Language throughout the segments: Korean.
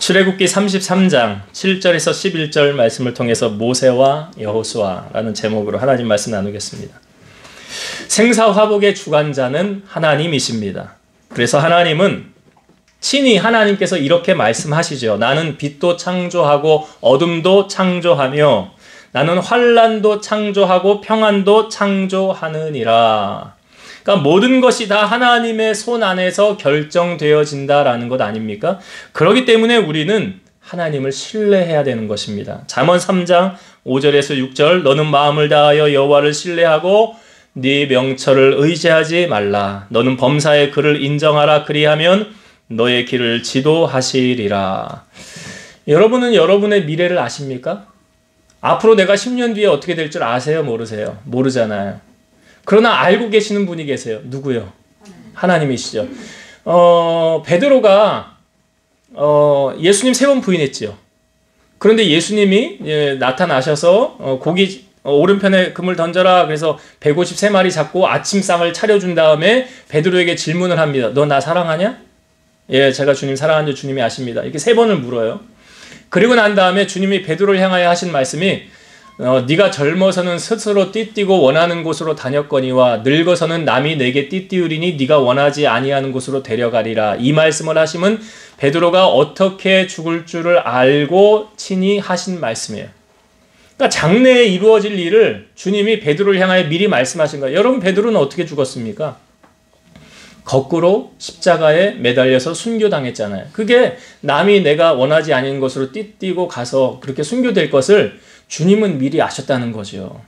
출애굽기 33장 7절에서 11절 말씀을 통해서 모세와 여호수아라는 제목으로 하나님 말씀 나누겠습니다. 생사화복의 주관자는 하나님이십니다. 그래서 하나님은 친히 하나님께서 이렇게 말씀하시죠. 나는 빛도 창조하고 어둠도 창조하며 나는 환난도 창조하고 평안도 창조하느니라. 그러니까 모든 것이 다 하나님의 손 안에서 결정되어진다라는 것 아닙니까? 그렇기 때문에 우리는 하나님을 신뢰해야 되는 것입니다. 잠언 3장 5절에서 6절 너는 마음을 다하여 여호와를 신뢰하고 네 명철을 의지하지 말라. 너는 범사의 그를 인정하라. 그리하면 너의 길을 지도하시리라. 여러분은 여러분의 미래를 아십니까? 앞으로 내가 10년 뒤에 어떻게 될 줄 아세요? 모르세요? 모르잖아요. 그러나 알고 계시는 분이 계세요. 누구요? 하나님이시죠. 베드로가 예수님 3번 부인했지요. 그런데 예수님이 나타나셔서 고기 오른편에 금을 던져라. 그래서 153마리 잡고 아침상을 차려준 다음에 베드로에게 질문을 합니다. 너 나 사랑하냐? 예, 제가 주님 사랑하는 줄 주님이 아십니다. 이렇게 3번을 물어요. 그리고 난 다음에 주님이 베드로를 향하여 하신 말씀이 네가 젊어서는 스스로 띠띠고 원하는 곳으로 다녔거니와 늙어서는 남이 내게 띠띠우리니 네가 원하지 아니하는 곳으로 데려가리라. 이 말씀을 하심은 베드로가 어떻게 죽을 줄을 알고 친히 하신 말씀이에요. 그러니까 장래에 이루어질 일을 주님이 베드로를 향하여 미리 말씀하신 거예요. 여러분, 베드로는 어떻게 죽었습니까? 거꾸로 십자가에 매달려서 순교당했잖아요. 그게 남이 내가 원하지 않은 것으로 띠띠고 가서 그렇게 순교될 것을 주님은 미리 아셨다는 거죠.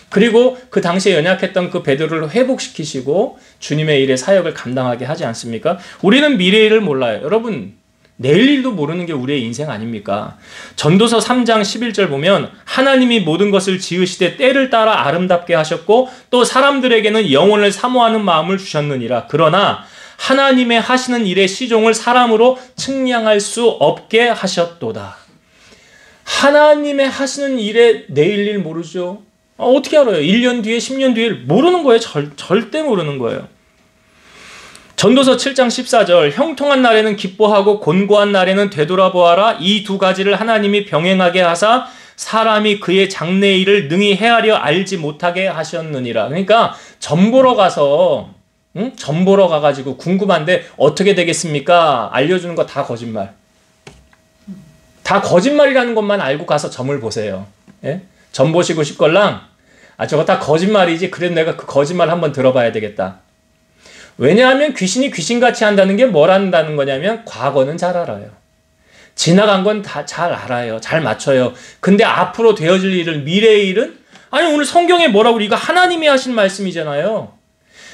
그리고 그 당시에 연약했던 그 베드로를 회복시키시고 주님의 일의 사역을 감당하게 하지 않습니까? 우리는 미래일을 몰라요. 여러분, 내일 일도 모르는 게 우리의 인생 아닙니까? 전도서 3장 11절 보면 하나님이 모든 것을 지으시되 때를 따라 아름답게 하셨고 또 사람들에게는 영혼을 사모하는 마음을 주셨느니라. 그러나 하나님의 하시는 일의 시종을 사람으로 측량할 수 없게 하셨도다. 하나님의 하시는 일의 내일 일 모르죠. 어떻게 알아요? 1년 뒤에 10년 뒤에 모르는 거예요. 절대 모르는 거예요. 전도서 7장 14절 형통한 날에는 기뻐하고 곤고한 날에는 되돌아보아라. 이 두 가지를 하나님이 병행하게 하사 사람이 그의 장래의 일을 능히 헤아려 알지 못하게 하셨느니라. 그러니까 점 보러 가서 점 보러 가가지고 궁금한데 어떻게 되겠습니까? 알려주는 거 다 거짓말. 다 거짓말이라는 것만 알고 가서 점을 보세요. 예? 점 보시고 싶걸랑 저거 다 거짓말이지. 그래도 내가 그 거짓말 한번 들어봐야 되겠다. 왜냐하면 귀신이 귀신같이 한다는 게 뭘 한다는 거냐면 과거는 잘 알아요. 지나간 건 다 잘 알아요. 잘 맞춰요. 근데 앞으로 되어질 일은 미래의 일은 아니 오늘 성경에 뭐라고 이거 하나님이 하신 말씀이잖아요.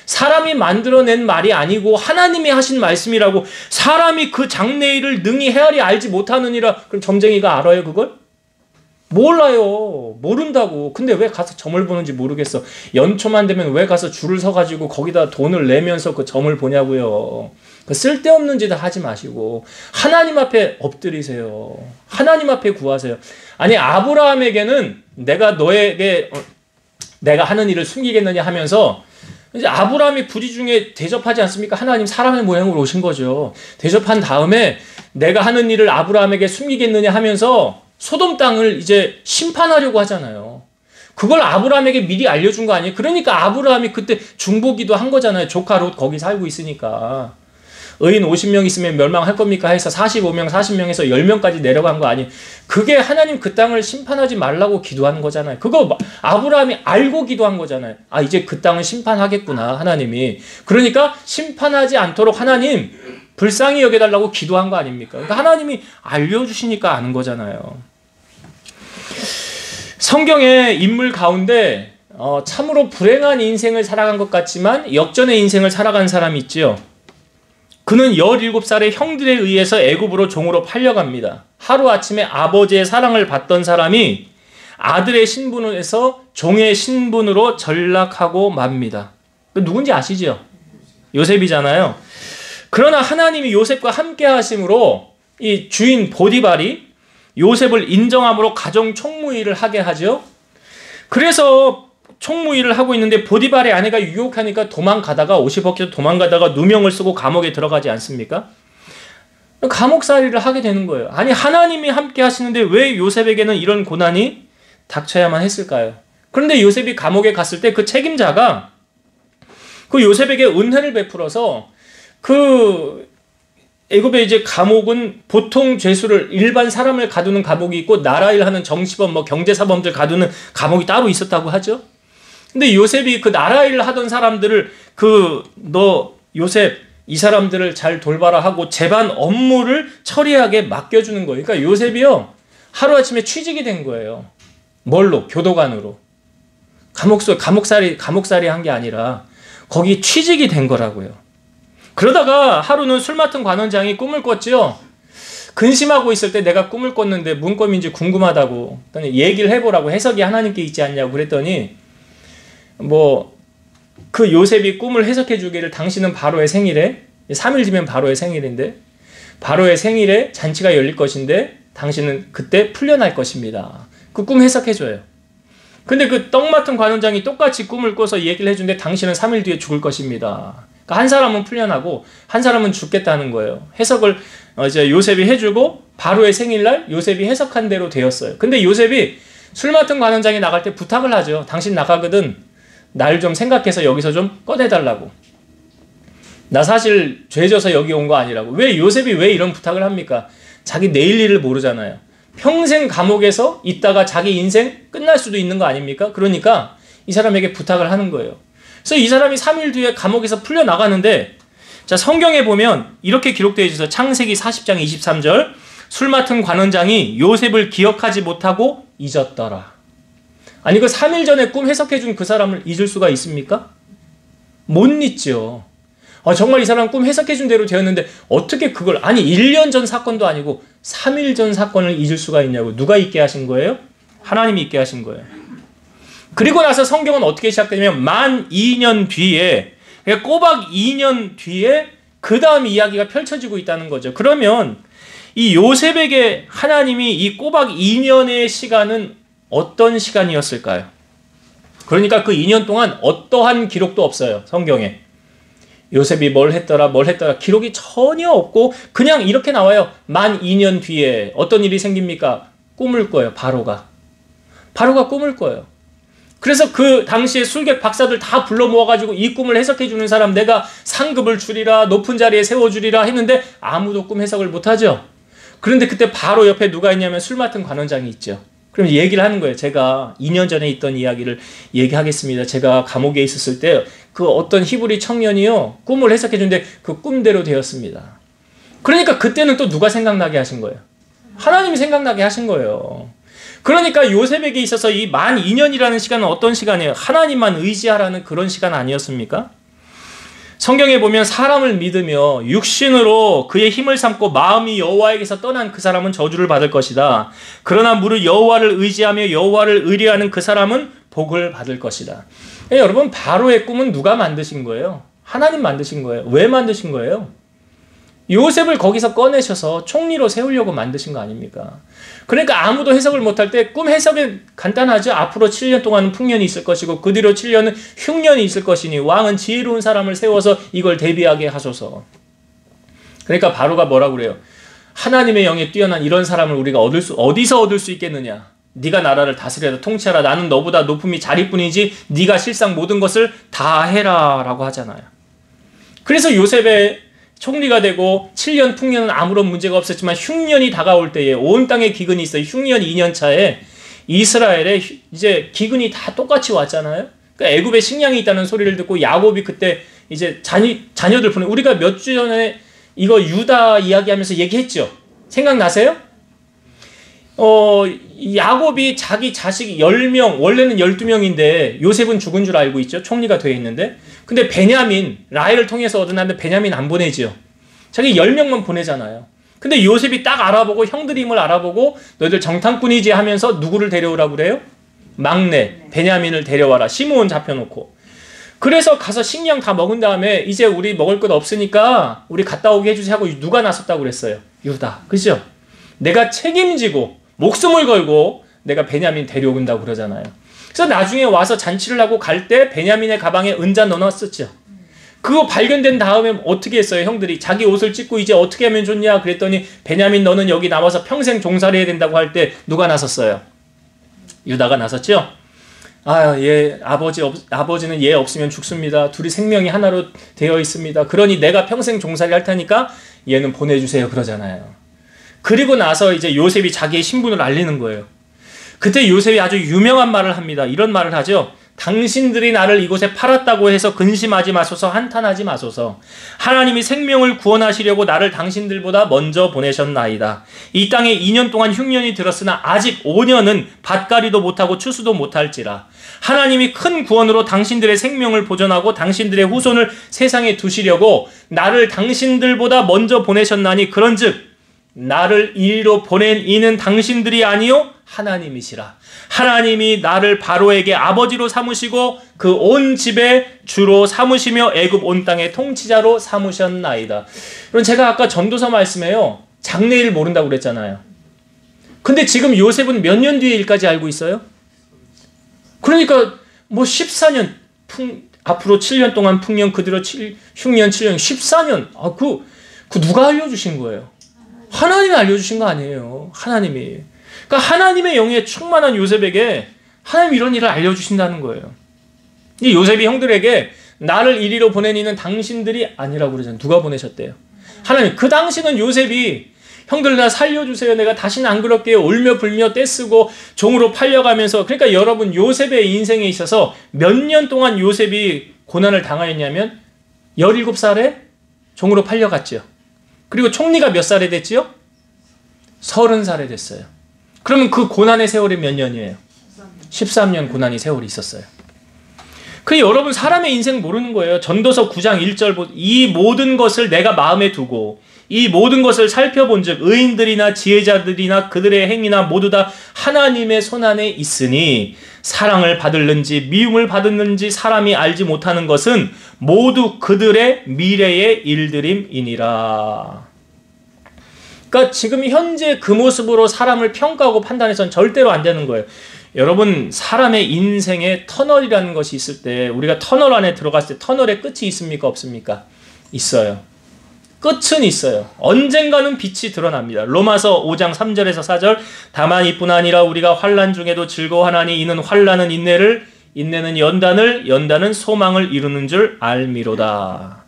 사람이 만들어낸 말이 아니고 하나님이 하신 말씀이라고. 사람이 그 장래의 일을 능히 헤아려 알지 못하느니라. 그럼 점쟁이가 알아요 그걸? 몰라요. 모른다고. 근데 왜 가서 점을 보는지 모르겠어. 연초만 되면 왜 가서 줄을 서가지고 거기다 돈을 내면서 그 점을 보냐고요. 그 쓸데없는 짓을 하지 마시고 하나님 앞에 엎드리세요. 하나님 앞에 구하세요. 아니 아브라함에게는 내가 너에게 내가 하는 일을 숨기겠느냐 하면서 이제 아브라함이 부리 중에 대접하지 않습니까? 하나님 사람의 모양으로 오신 거죠. 대접한 다음에 내가 하는 일을 아브라함에게 숨기겠느냐 하면서 소돔 땅을 이제 심판하려고 하잖아요. 그걸 아브라함에게 미리 알려준 거 아니에요? 그러니까 아브라함이 그때 중보기도 한 거잖아요. 조카 롯 거기 살고 있으니까. 의인 50명 있으면 멸망할 겁니까? 해서 45명, 40명에서 10명까지 내려간 거 아니에요? 그게 하나님 그 땅을 심판하지 말라고 기도한 거잖아요. 그거 아브라함이 알고 기도한 거잖아요. 이제 그 땅을 심판하겠구나 하나님이. 그러니까 심판하지 않도록 하나님 불쌍히 여겨달라고 기도한 거 아닙니까? 그러니까 하나님이 알려주시니까 아는 거잖아요. 성경의 인물 가운데 참으로 불행한 인생을 살아간 것 같지만 역전의 인생을 살아간 사람이 있지요. 그는 17살의 형들에 의해서 애굽으로 종으로 팔려갑니다. 하루아침에 아버지의 사랑을 받던 사람이 아들의 신분에서 종의 신분으로 전락하고 맙니다. 누군지 아시죠? 요셉이잖아요. 그러나 하나님이 요셉과 함께 하심으로 이 주인 보디발이 요셉을 인정함으로 가정 총무일을 하게 하죠. 그래서 총무일을 하고 있는데 보디발의 아내가 유혹하니까 도망가다가 옷이 벗겨서 도망가다가 누명을 쓰고 감옥에 들어가지 않습니까? 감옥살이를 하게 되는 거예요. 아니 하나님이 함께 하시는데 왜 요셉에게는 이런 고난이 닥쳐야만 했을까요? 그런데 요셉이 감옥에 갔을 때 그 책임자가 그 요셉에게 은혜를 베풀어서 그 애굽의 이제 감옥은 보통 죄수를 일반 사람을 가두는 감옥이 있고 나라 일하는 정치범 뭐 경제사범들 가두는 감옥이 따로 있었다고 하죠. 근데 요셉이 그 나라 일을 하던 사람들을 너 요셉 이 사람들을 잘 돌봐라 하고 재반 업무를 처리하게 맡겨주는 거예요. 그러니까 요셉이요 하루아침에 취직이 된 거예요. 뭘로? 교도관으로. 감옥살이 한 게 아니라 거기 취직이 된 거라고요. 그러다가 하루는 술 맡은 관원장이 꿈을 꿨죠. 근심하고 있을 때 내가 꿈을 꿨는데 무슨 꿈인지 궁금하다고 얘기를 해보라고, 해석이 하나님께 있지 않냐고 그랬더니 그 요셉이 꿈을 해석해 주기를 당신은 바로의 생일에 3일 뒤면 바로의 생일인데 바로의 생일에 잔치가 열릴 것인데 당신은 그때 풀려날 것입니다. 그 꿈 해석해 줘요. 근데 그 떡 맡은 관원장이 똑같이 꿈을 꿔서 얘기를 해주는데 당신은 3일 뒤에 죽을 것입니다. 그러니까 한 사람은 풀려나고 한 사람은 죽겠다는 거예요. 해석을 이제 요셉이 해주고 바로의 생일날 요셉이 해석한 대로 되었어요. 근데 요셉이 술 맡은 관원장이 나갈 때 부탁을 하죠. 당신 나가거든 날 좀 생각해서 여기서 좀 꺼내달라고. 나 사실 죄져서 여기 온 거 아니라고. 왜 요셉이 왜 이런 부탁을 합니까? 자기 내일 일을 모르잖아요. 평생 감옥에서 있다가 자기 인생 끝날 수도 있는 거 아닙니까? 그러니까 이 사람에게 부탁을 하는 거예요. 그래서 이 사람이 3일 뒤에 감옥에서 풀려나가는데 자 성경에 보면 이렇게 기록되어 있어서 창세기 40장 23절 술 맡은 관원장이 요셉을 기억하지 못하고 잊었더라. 아니 그 3일 전에 꿈 해석해준 그 사람을 잊을 수가 있습니까? 못 잊죠. 정말 이 사람 꿈 해석해준 대로 되었는데 어떻게 그걸 1년 전 사건도 아니고 3일 전 사건을 잊을 수가 있냐고. 누가 잊게 하신 거예요? 하나님이 잊게 하신 거예요. 그리고 나서 성경은 어떻게 시작되냐면 만 2년 뒤에 그러니까 꼬박 2년 뒤에 그 다음 이야기가 펼쳐지고 있다는 거죠. 그러면 이 요셉에게 하나님이 이 꼬박 2년의 시간은 어떤 시간이었을까요? 그러니까 그 2년 동안 어떠한 기록도 없어요. 성경에. 요셉이 뭘 했더라 기록이 전혀 없고 그냥 이렇게 나와요. 만 2년 뒤에 어떤 일이 생깁니까? 꿈을 꿔요. 바로가 꿈을 꿔요. 그래서 그 당시에 술객 박사들 다 불러 모아가지고 이 꿈을 해석해 주는 사람 내가 상급을 주리라 높은 자리에 세워주리라 했는데 아무도 꿈 해석을 못하죠. 그런데 그때 바로 옆에 누가 있냐면 술 맡은 관원장이 있죠. 그럼 얘기를 하는 거예요. 제가 2년 전에 있던 이야기를 얘기하겠습니다. 제가 감옥에 있었을 때 그 어떤 히브리 청년이요 꿈을 해석해 주는데 그 꿈대로 되었습니다. 그러니까 그때는 또 누가 생각나게 하신 거예요? 하나님이 생각나게 하신 거예요. 그러니까 요셉에게 있어서 이 만 2년이라는 시간은 어떤 시간이에요? 하나님만 의지하라는 그런 시간 아니었습니까? 성경에 보면 사람을 믿으며 육신으로 그의 힘을 삼고 마음이 여호와에게서 떠난 그 사람은 저주를 받을 것이다. 그러나 무릇 여호와를 의지하며 여호와를 의뢰하는 그 사람은 복을 받을 것이다. 여러분 바로의 꿈은 누가 만드신 거예요? 하나님 만드신 거예요. 왜 만드신 거예요? 요셉을 거기서 꺼내셔서 총리로 세우려고 만드신 거 아닙니까? 그러니까 아무도 해석을 못할 때 꿈 해석은 간단하죠. 앞으로 7년 동안은 풍년이 있을 것이고 그 뒤로 7년은 흉년이 있을 것이니 왕은 지혜로운 사람을 세워서 이걸 대비하게 하소서. 그러니까 바로가 뭐라고 그래요? 하나님의 영에 뛰어난 이런 사람을 우리가 어디서 얻을 수 있겠느냐? 네가 나라를 다스려라 통치하라. 나는 너보다 높음이 자리뿐이지 네가 실상 모든 것을 다 해라 라고 하잖아요. 그래서 요셉의 총리가 되고 7년 풍년은 아무런 문제가 없었지만 흉년이 다가올 때에 온 땅에 기근이 있어요. 흉년 2년 차에 이스라엘에 이제 기근이 다 똑같이 왔잖아요. 그러니까 애굽에 식량이 있다는 소리를 듣고 야곱이 그때 이제 자녀들 보내. 우리가 몇 주 전에 이거 유다 이야기하면서 얘기했죠. 생각나세요? 야곱이 자기 자식 10명, 원래는 12명인데 요셉은 죽은 줄 알고 있죠. 총리가 되어 있는데. 근데 베냐민, 라헬을 통해서 얻어났는데 베냐민 안 보내죠. 자기 10명만 보내잖아요. 근데 요셉이 딱 알아보고 형들이 힘을 알아보고 너희들 정탐꾼이지 하면서 누구를 데려오라고 그래요? 막내 베냐민을 데려와라. 시므온 잡혀놓고. 그래서 가서 식량 다 먹은 다음에 이제 우리 먹을 것 없으니까 우리 갔다 오게 해주세요 하고 누가 나섰다고 그랬어요? 유다. 그죠? 내가 책임지고 목숨을 걸고 내가 베냐민 데려온다고 그러잖아요. 그래서 나중에 와서 잔치를 하고 갈 때 베냐민의 가방에 은자 넣어놨었죠. 그거 발견된 다음에 어떻게 했어요? 형들이 자기 옷을 찢고 이제 어떻게 하면 좋냐 그랬더니 베냐민 너는 여기 남아서 평생 종살이 해야 된다고 할 때 누가 나섰어요? 유다가 나섰죠? 아, 얘 아버지는 얘 없으면 죽습니다. 둘이 생명이 하나로 되어 있습니다. 그러니 내가 평생 종살이 할 테니까 얘는 보내주세요. 그러잖아요. 그리고 나서 이제 요셉이 자기의 신분을 알리는 거예요. 그때 요셉이 아주 유명한 말을 합니다. 이런 말을 하죠. 당신들이 나를 이곳에 팔았다고 해서 근심하지 마소서, 한탄하지 마소서. 하나님이 생명을 구원하시려고 나를 당신들보다 먼저 보내셨나이다. 이 땅에 2년 동안 흉년이 들었으나 아직 5년은 밭갈이도 못하고 추수도 못할지라. 하나님이 큰 구원으로 당신들의 생명을 보존하고 당신들의 후손을 세상에 두시려고 나를 당신들보다 먼저 보내셨나니 그런즉 나를 이리로 보낸 이는 당신들이 아니요 하나님이시라. 하나님이 나를 바로에게 아버지로 삼으시고 그 온 집에 주로 삼으시며 애굽 온 땅의 통치자로 삼으셨나이다. 그럼 제가 아까 전도서 말씀에요. 장래일 모른다고 그랬잖아요. 근데 지금 요셉은 몇 년 뒤의 일까지 알고 있어요? 그러니까 뭐 14년 앞으로 7년 동안 풍년 그대로 흉년 7년 14년 그 누가 알려주신 거예요? 하나님이 알려주신 거 아니에요. 하나님이. 그러니까 하나님의 영에 충만한 요셉에게 하나님이 이런 일을 알려주신다는 거예요. 이 요셉이 형들에게 나를 이리로 보낸 이는 당신들이 아니라고 그러잖아요. 누가 보내셨대요? 하나님. 그 당시는 요셉이 형들 나 살려주세요. 내가 다시는 안 그럴게요. 울며 불며 떼쓰고 종으로 팔려가면서. 그러니까 여러분 요셉의 인생에 있어서 몇 년 동안 요셉이 고난을 당하였냐면 17살에 종으로 팔려갔죠. 그리고 총리가 몇 살에 됐지요? 30살에 됐어요. 그러면 그 고난의 세월이 몇 년이에요? 13년 고난의 세월이 있었어요. 그 여러분 사람의 인생 모르는 거예요. 전도서 9장 1절 이 모든 것을 내가 마음에 두고 이 모든 것을 살펴본 즉 의인들이나 지혜자들이나 그들의 행위나 모두 다 하나님의 손안에 있으니 사랑을 받을는지 미움을 받았는지 사람이 알지 못하는 것은 모두 그들의 미래의 일들임이니라. 그러니까 지금 현재 그 모습으로 사람을 평가하고 판단해서는 절대로 안 되는 거예요. 여러분 사람의 인생에 터널이라는 것이 있을 때 우리가 터널 안에 들어갔을 때 터널의 끝이 있습니까? 없습니까? 있어요. 끝은 있어요. 언젠가는 빛이 드러납니다. 로마서 5장 3절에서 4절 다만 이뿐 아니라 우리가 환난 중에도 즐거워하나니 이는 환난은 인내를 인내는 연단을 연단은 소망을 이루는 줄 알미로다.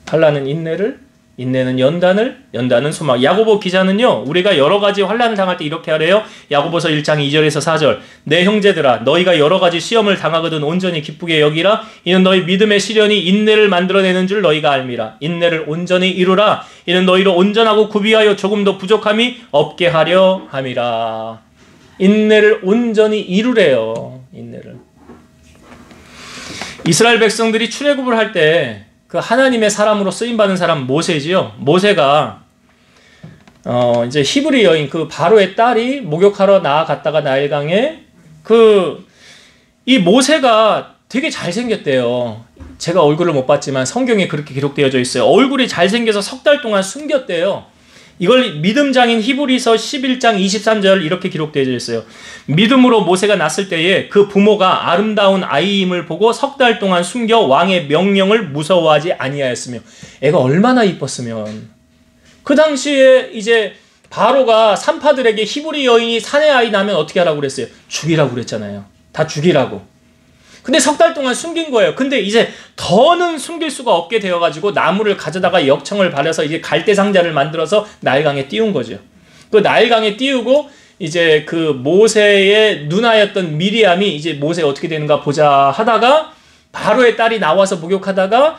환난은 인내를 인내는 연단을 연단은 소망. 야고보 기자는요. 우리가 여러 가지 환난을 당할 때 이렇게 하래요. 야고보서 1장 2절에서 4절 내 형제들아 너희가 여러 가지 시험을 당하거든 온전히 기쁘게 여기라. 이는 너희 믿음의 시련이 인내를 만들어내는 줄 너희가 알미라. 인내를 온전히 이루라. 이는 너희로 온전하고 구비하여 조금도 부족함이 없게 하려 함이라. 인내를 온전히 이루래요. 인내를. 이스라엘 백성들이 출애굽을 할 때 그 하나님의 사람으로 쓰임받은 사람 모세지요. 모세가 이제 히브리 여인 그 바로의 딸이 목욕하러 나아갔다가 나일강에 이 모세가 되게 잘생겼대요. 제가 얼굴을 못 봤지만 성경에 그렇게 기록되어져 있어요. 얼굴이 잘생겨서 석 달 동안 숨겼대요. 이걸 믿음장인 히브리서 11장 23절 이렇게 기록되어져 있어요. 믿음으로 모세가 낳았을 때에 그 부모가 아름다운 아이임을 보고 석 달 동안 숨겨 왕의 명령을 무서워하지 아니하였으며. 애가 얼마나 이뻤으면. 그 당시에 이제 바로가 산파들에게 히브리 여인이 사내 아이 낳으면 어떻게 하라고 그랬어요? 죽이라고 그랬잖아요. 다 죽이라고. 근데 석 달 동안 숨긴 거예요. 근데 이제 더는 숨길 수가 없게 되어가지고 나무를 가져다가 역청을 바려서 이제 갈대 상자를 만들어서 나일강에 띄운 거죠. 그 나일강에 띄우고 이제 그 모세의 누나였던 미리암이 이제 모세 어떻게 되는가 보자 하다가 바로의 딸이 나와서 목욕하다가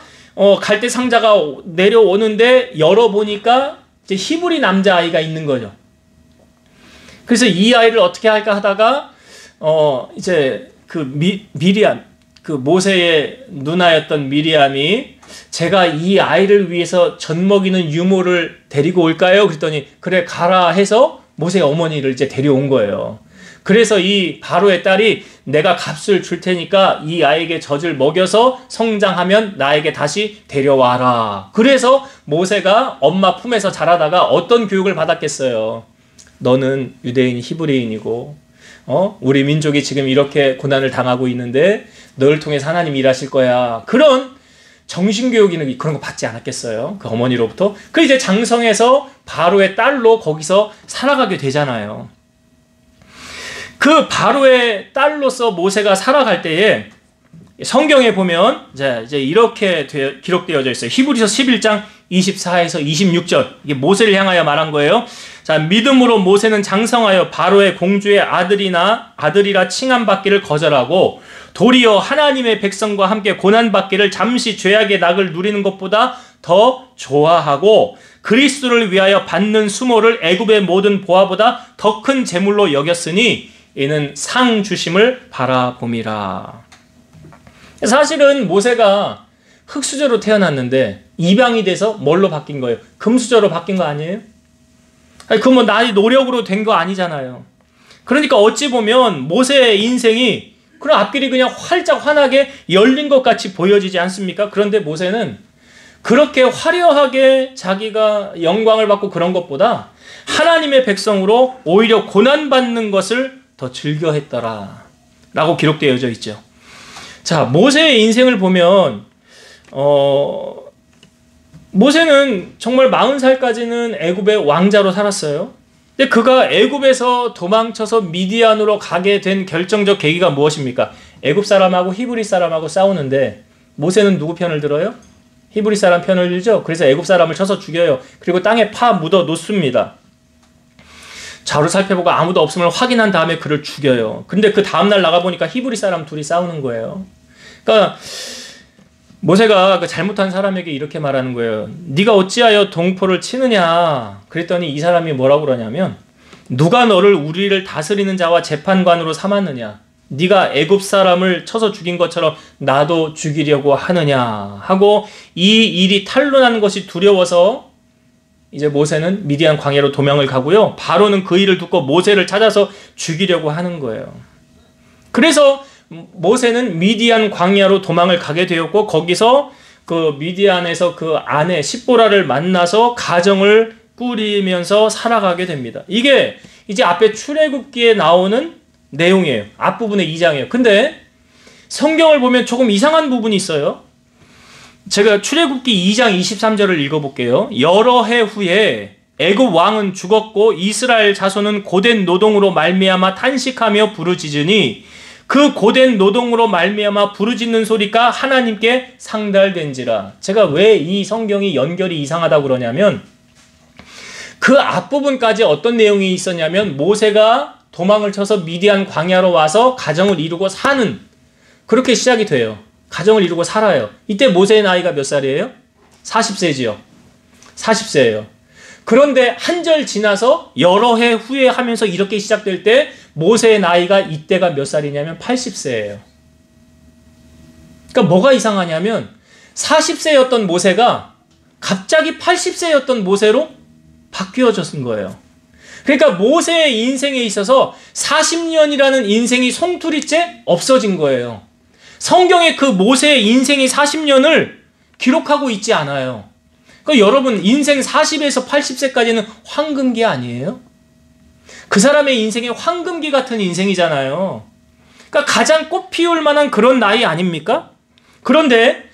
갈대 상자가 내려오는데 열어보니까 이제 히브리 남자아이가 있는 거죠. 그래서 이 아이를 어떻게 할까 하다가 이제 미리암, 그 모세의 누나였던 미리암이 제가 이 아이를 위해서 젖먹이는 유모를 데리고 올까요? 그랬더니 그래 가라 해서 모세의 어머니를 이제 데려온 거예요. 그래서 이 바로의 딸이 내가 값을 줄 테니까 이 아이에게 젖을 먹여서 성장하면 나에게 다시 데려와라. 그래서 모세가 엄마 품에서 자라다가 어떤 교육을 받았겠어요? 너는 유대인 히브리인이고 우리 민족이 지금 이렇게 고난을 당하고 있는데 너를 통해서 하나님이 일하실 거야. 그런 정신교육이나 그런 거 받지 않았겠어요? 그 어머니로부터. 그 이제 장성해서 바로의 딸로 거기서 살아가게 되잖아요. 그 바로의 딸로서 모세가 살아갈 때에 성경에 보면 이제 이렇게 기록되어져 있어요. 히브리서 11장 24에서 26절. 이게 모세를 향하여 말한 거예요. 자, 믿음으로 모세는 장성하여 바로의 공주의 아들이라 칭함받기를 거절하고 도리어 하나님의 백성과 함께 고난받기를 잠시 죄악의 낙을 누리는 것보다 더 좋아하고 그리스도를 위하여 받는 수모를 애굽의 모든 보화보다 더 큰 재물로 여겼으니 이는 상 주심을 바라봄이라. 사실은 모세가 흙수저로 태어났는데 입양이 돼서 뭘로 바뀐 거예요? 금수저로 바뀐 거 아니에요? 아니, 그 뭐 나의 노력으로 된 거 아니잖아요. 그러니까 어찌 보면 모세의 인생이 그런 앞길이 그냥 활짝 환하게 열린 것 같이 보여지지 않습니까? 그런데 모세는 그렇게 화려하게 자기가 영광을 받고 그런 것보다 하나님의 백성으로 오히려 고난받는 것을 더 즐겨했더라 라고 기록되어져 있죠. 자, 모세의 인생을 보면 모세는 정말 40살까지는 애굽의 왕자로 살았어요. 근데 그가 애굽에서 도망쳐서 미디안으로 가게 된 결정적 계기가 무엇입니까? 애굽 사람하고 히브리 사람하고 싸우는데 모세는 누구 편을 들어요? 히브리 사람 편을 들죠. 그래서 애굽 사람을 쳐서 죽여요. 그리고 땅에 파 묻어 놓습니다. 좌우를 살펴보고 아무도 없음을 확인한 다음에 그를 죽여요. 근데 그 다음날 나가보니까 히브리 사람 둘이 싸우는 거예요. 그러니까 모세가 그 잘못한 사람에게 이렇게 말하는 거예요. 네가 어찌하여 동포를 치느냐. 그랬더니 이 사람이 뭐라고 그러냐면 누가 너를 우리를 다스리는 자와 재판관으로 삼았느냐. 네가 애굽 사람을 쳐서 죽인 것처럼 나도 죽이려고 하느냐 하고 이 일이 탄로나는 것이 두려워서 이제 모세는 미디안 광야로 도망을 가고요. 바로는 그 일을 듣고 모세를 찾아서 죽이려고 하는 거예요. 그래서 모세는 미디안 광야로 도망을 가게 되었고 거기서 그 미디안에서 그 아내 십보라를 만나서 가정을 꾸리면서 살아가게 됩니다. 이게 이제 앞에 출애굽기에 나오는 내용이에요. 앞부분의 2장이에요. 근데 성경을 보면 조금 이상한 부분이 있어요. 제가 출애굽기 2장 23절을 읽어볼게요. 여러 해 후에 애굽 왕은 죽었고 이스라엘 자손은 고된 노동으로 말미암아 탄식하며 부르짖으니 그 고된 노동으로 말미암아 부르짖는 소리가 하나님께 상달된지라. 제가 왜 이 성경이 연결이 이상하다고 그러냐면 그 앞부분까지 어떤 내용이 있었냐면 모세가 도망을 쳐서 미디안 광야로 와서 가정을 이루고 사는 그렇게 시작이 돼요. 가정을 이루고 살아요. 이때 모세의 나이가 몇 살이에요? 40세지요. 40세예요. 그런데 한 절 지나서 여러 해 후에 하면서 이렇게 시작될 때 모세의 나이가 이때가 몇 살이냐면 80세예요. 그러니까 뭐가 이상하냐면 40세였던 모세가 갑자기 80세였던 모세로 바뀌어졌은 거예요. 그러니까 모세의 인생에 있어서 40년이라는 인생이 송두리째 없어진 거예요. 성경에 그 모세의 인생이 40년을 기록하고 있지 않아요. 그러니까 여러분 인생 40에서 80세까지는 황금기 아니에요? 그 사람의 인생이 황금기 같은 인생이잖아요. 그러니까 가장 꽃 피울 만한 그런 나이 아닙니까? 그런데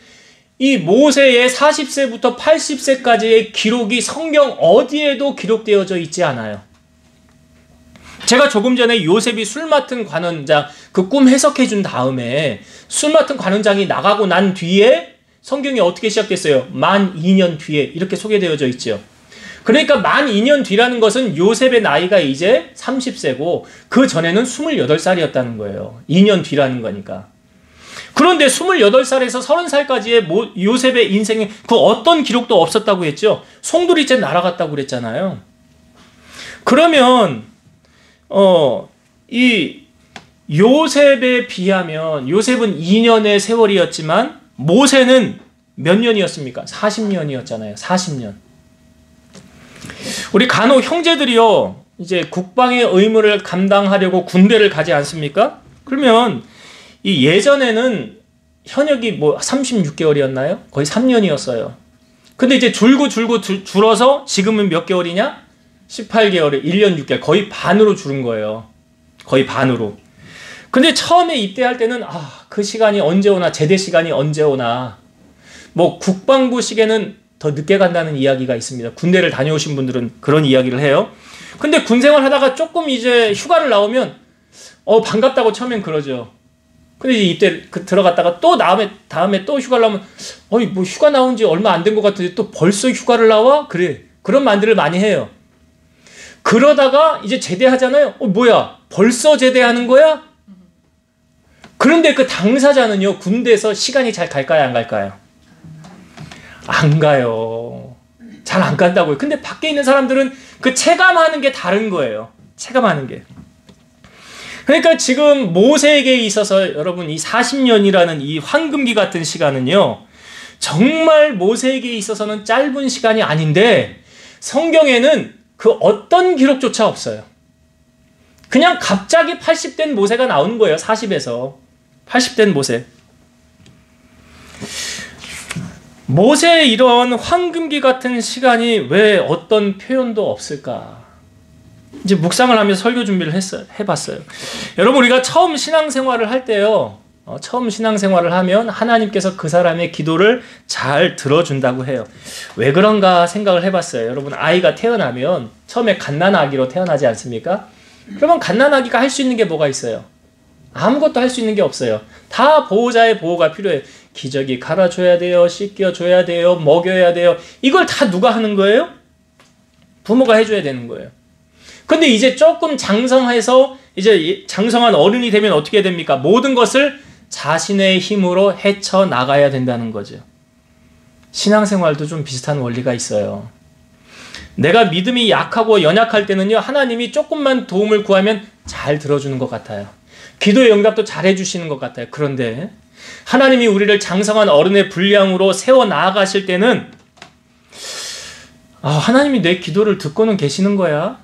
이 모세의 40세부터 80세까지의 기록이 성경 어디에도 기록되어져 있지 않아요. 제가 조금 전에 요셉이 술 맡은 관원장 그 꿈 해석해 준 다음에 술 맡은 관원장이 나가고 난 뒤에 성경이 어떻게 시작됐어요? 만 2년 뒤에 이렇게 소개되어져 있죠. 그러니까 만 2년 뒤라는 것은 요셉의 나이가 이제 30세고 그 전에는 28살이었다는 거예요. 2년 뒤라는 거니까. 그런데 28살에서 30살까지의 요셉의 인생에 그 어떤 기록도 없었다고 했죠. 송두리째 날아갔다고 그랬잖아요. 그러면 이 요셉에 비하면 요셉은 2년의 세월이었지만 모세는 몇 년이었습니까? 40년이었잖아요. 40년. 우리 간혹 형제들이요, 이제 국방의 의무를 감당하려고 군대를 가지 않습니까? 그러면 이 예전에는 현역이 뭐 36개월이었나요? 거의 3년이었어요. 근데 이제 줄어서 지금은 몇 개월이냐? 18개월에 1년 6개월. 거의 반으로 줄은 거예요. 거의 반으로. 근데 처음에 입대할 때는 그 시간이 언제 오나, 제대 시간이 언제 오나. 뭐 국방부식에는 더 늦게 간다는 이야기가 있습니다. 군대를 다녀오신 분들은 그런 이야기를 해요. 근데 군 생활하다가 조금 이제 휴가를 나오면 반갑다고 처음엔 그러죠. 근데 이제 입대 들어갔다가 또 다음에 또 휴가를 나오면 뭐 휴가 나온 지 얼마 안 된 것 같은데 또 벌써 휴가를 나와? 그래. 그런 말들을 많이 해요. 그러다가 이제 제대하잖아요. 뭐야? 벌써 제대하는 거야? 그런데 그 당사자는요, 군대에서 시간이 잘 갈까요? 안 갈까요? 안 가요. 잘 안 간다고요. 근데 밖에 있는 사람들은 그 체감하는 게 다른 거예요. 체감하는 게. 그러니까 지금 모세에게 있어서 여러분 이 40년이라는 이 황금기 같은 시간은요, 정말 모세에게 있어서는 짧은 시간이 아닌데 성경에는 그 어떤 기록조차 없어요. 그냥 갑자기 80된 모세가 나오는 거예요. 40에서 80된 모세. 모세의 이런 황금기 같은 시간이 왜 어떤 표현도 없을까? 이제 묵상을 하면서 설교 준비를 해봤어요. 여러분, 우리가 처음 신앙생활을 할 때요, 처음 신앙생활을 하면 하나님께서 그 사람의 기도를 잘 들어준다고 해요. 왜 그런가 생각을 해봤어요. 여러분, 아이가 태어나면 처음에 갓난아기로 태어나지 않습니까? 그러면 갓난아기가 할 수 있는 게 뭐가 있어요? 아무것도 할 수 있는 게 없어요. 다 보호자의 보호가 필요해요. 기저귀 갈아줘야 돼요. 씻겨줘야 돼요. 먹여야 돼요. 이걸 다 누가 하는 거예요? 부모가 해줘야 되는 거예요. 근데 이제 조금 장성해서 이제 장성한 어른이 되면 어떻게 됩니까? 모든 것을 자신의 힘으로 헤쳐나가야 된다는 거죠. 신앙생활도 좀 비슷한 원리가 있어요. 내가 믿음이 약하고 연약할 때는요, 하나님이 조금만 도움을 구하면 잘 들어주는 것 같아요. 기도의 응답도 잘 해주시는 것 같아요. 그런데 하나님이 우리를 장성한 어른의 분량으로 세워 나아가실 때는 하나님이 내 기도를 듣고는 계시는 거야?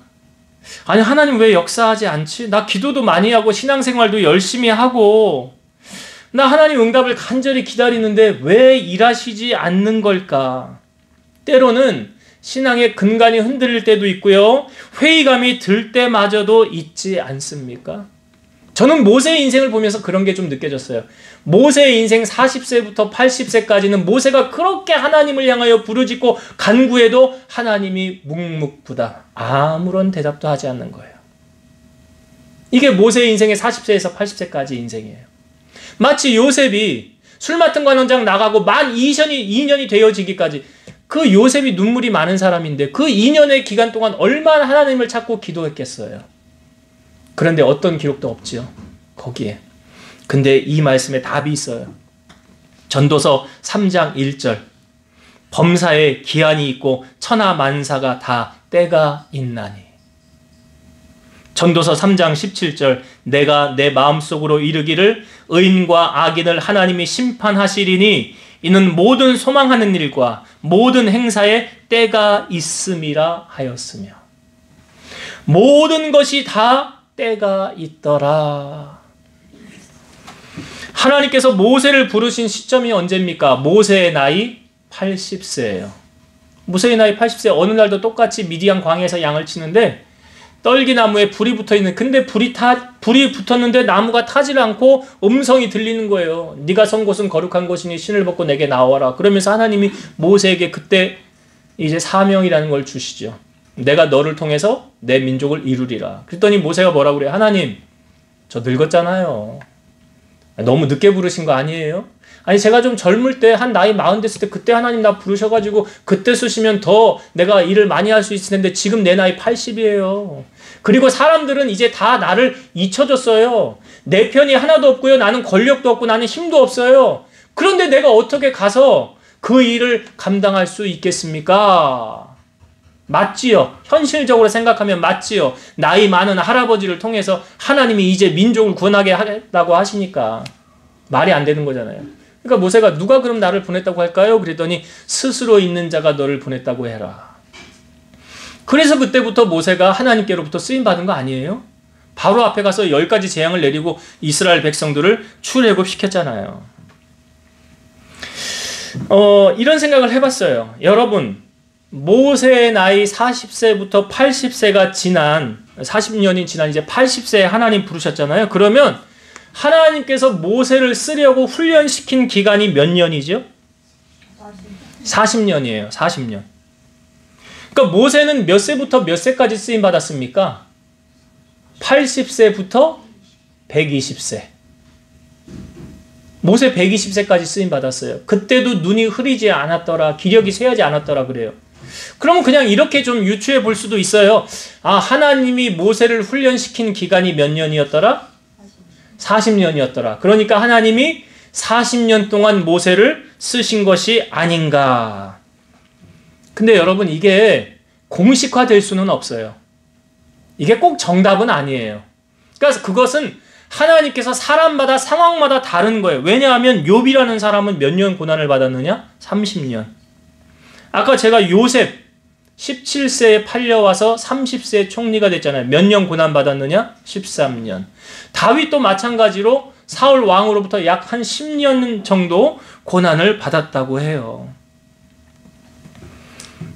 아니, 하나님 왜 역사하지 않지? 나 기도도 많이 하고 신앙생활도 열심히 하고 나 하나님 응답을 간절히 기다리는데 왜 일하시지 않는 걸까? 때로는 신앙의 근간이 흔들릴 때도 있고요. 회의감이 들 때마저도 있지 않습니까? 저는 모세의 인생을 보면서 그런 게 좀 느껴졌어요. 모세의 인생 40세부터 80세까지는 모세가 그렇게 하나님을 향하여 부르짖고 간구해도 하나님이 묵묵부답 아무런 대답도 하지 않는 거예요. 이게 모세의 인생의 40세에서 80세까지 인생이에요. 마치 요셉이 술 맡은 관원장 나가고 만 2년이 되어지기까지 그 요셉이 눈물이 많은 사람인데 그 2년의 기간 동안 얼마나 하나님을 찾고 기도했겠어요. 그런데 어떤 기록도 없지요. 거기에. 근데 이 말씀에 답이 있어요. 전도서 3장 1절. 범사에 기한이 있고 천하 만사가 다 때가 있나니. 전도서 3장 17절. 내가 내 마음속으로 이르기를 의인과 악인을 하나님이 심판하시리니 이는 모든 소망하는 일과 모든 행사에 때가 있음이라 하였으며. 모든 것이 다 때가 있더라. 하나님께서 모세를 부르신 시점이 언제입니까? 모세의 나이 80세예요. 모세의 나이 80세. 어느 날도 똑같이 미디안 광야에서 양을 치는데 떨기나무에 불이 붙어있는, 근데 불이 붙었는데 나무가 타질 않고 음성이 들리는 거예요. 네가 선 곳은 거룩한 곳이니 신을 벗고 내게 나와라. 그러면서 하나님이 모세에게 그때 이제 사명이라는 걸 주시죠. 내가 너를 통해서 내 민족을 이루리라. 그랬더니 모세가 뭐라고 그래요? 하나님, 저 늙었잖아요. 너무 늦게 부르신 거 아니에요? 아니, 제가 좀 젊을 때 한 나이 40 됐을 때 그때 하나님 나 부르셔가지고 그때 쓰시면 더 내가 일을 많이 할 수 있을 텐데 지금 내 나이 80이에요. 그리고 사람들은 이제 다 나를 잊혀졌어요. 내 편이 하나도 없고요. 나는 권력도 없고 나는 힘도 없어요. 그런데 내가 어떻게 가서 그 일을 감당할 수 있겠습니까? 맞지요. 현실적으로 생각하면 맞지요. 나이 많은 할아버지를 통해서 하나님이 이제 민족을 구원하게 하겠다고 하시니까 말이 안 되는 거잖아요. 그러니까 모세가 누가 그럼 나를 보냈다고 할까요? 그랬더니 스스로 있는 자가 너를 보냈다고 해라. 그래서 그때부터 모세가 하나님께로부터 쓰임받은 거 아니에요? 바로 앞에 가서 10가지 재앙을 내리고 이스라엘 백성들을 출애굽시켰잖아요. 이런 생각을 해봤어요. 여러분, 모세의 나이 40세부터 80세가 지난 40년이 지난 이제 80세에 하나님 부르셨잖아요. 그러면 하나님께서 모세를 쓰려고 훈련시킨 기간이 몇 년이죠? 40년이에요. 40년. 그러니까 모세는 몇 세부터 몇 세까지 쓰임 받았습니까? 80세부터 120세. 모세 120세까지 쓰임 받았어요. 그때도 눈이 흐리지 않았더라. 기력이 쇠하지 않았더라 그래요. 그러면 그냥 이렇게 좀 유추해 볼 수도 있어요. 아, 하나님이 모세를 훈련시킨 기간이 몇 년이었더라? 40년이었더라. 그러니까 하나님이 40년 동안 모세를 쓰신 것이 아닌가. 근데 여러분, 이게 공식화될 수는 없어요. 이게 꼭 정답은 아니에요. 그러니까 그것은 하나님께서 사람마다 상황마다 다른 거예요. 왜냐하면 욥이라는 사람은 몇 년 고난을 받았느냐? 30년. 아까 제가 요셉 17세에 팔려와서 30세에 총리가 됐잖아요. 몇 년 고난 받았느냐? 13년. 다윗도 마찬가지로 사울 왕으로부터 약 한 10년 정도 고난을 받았다고 해요.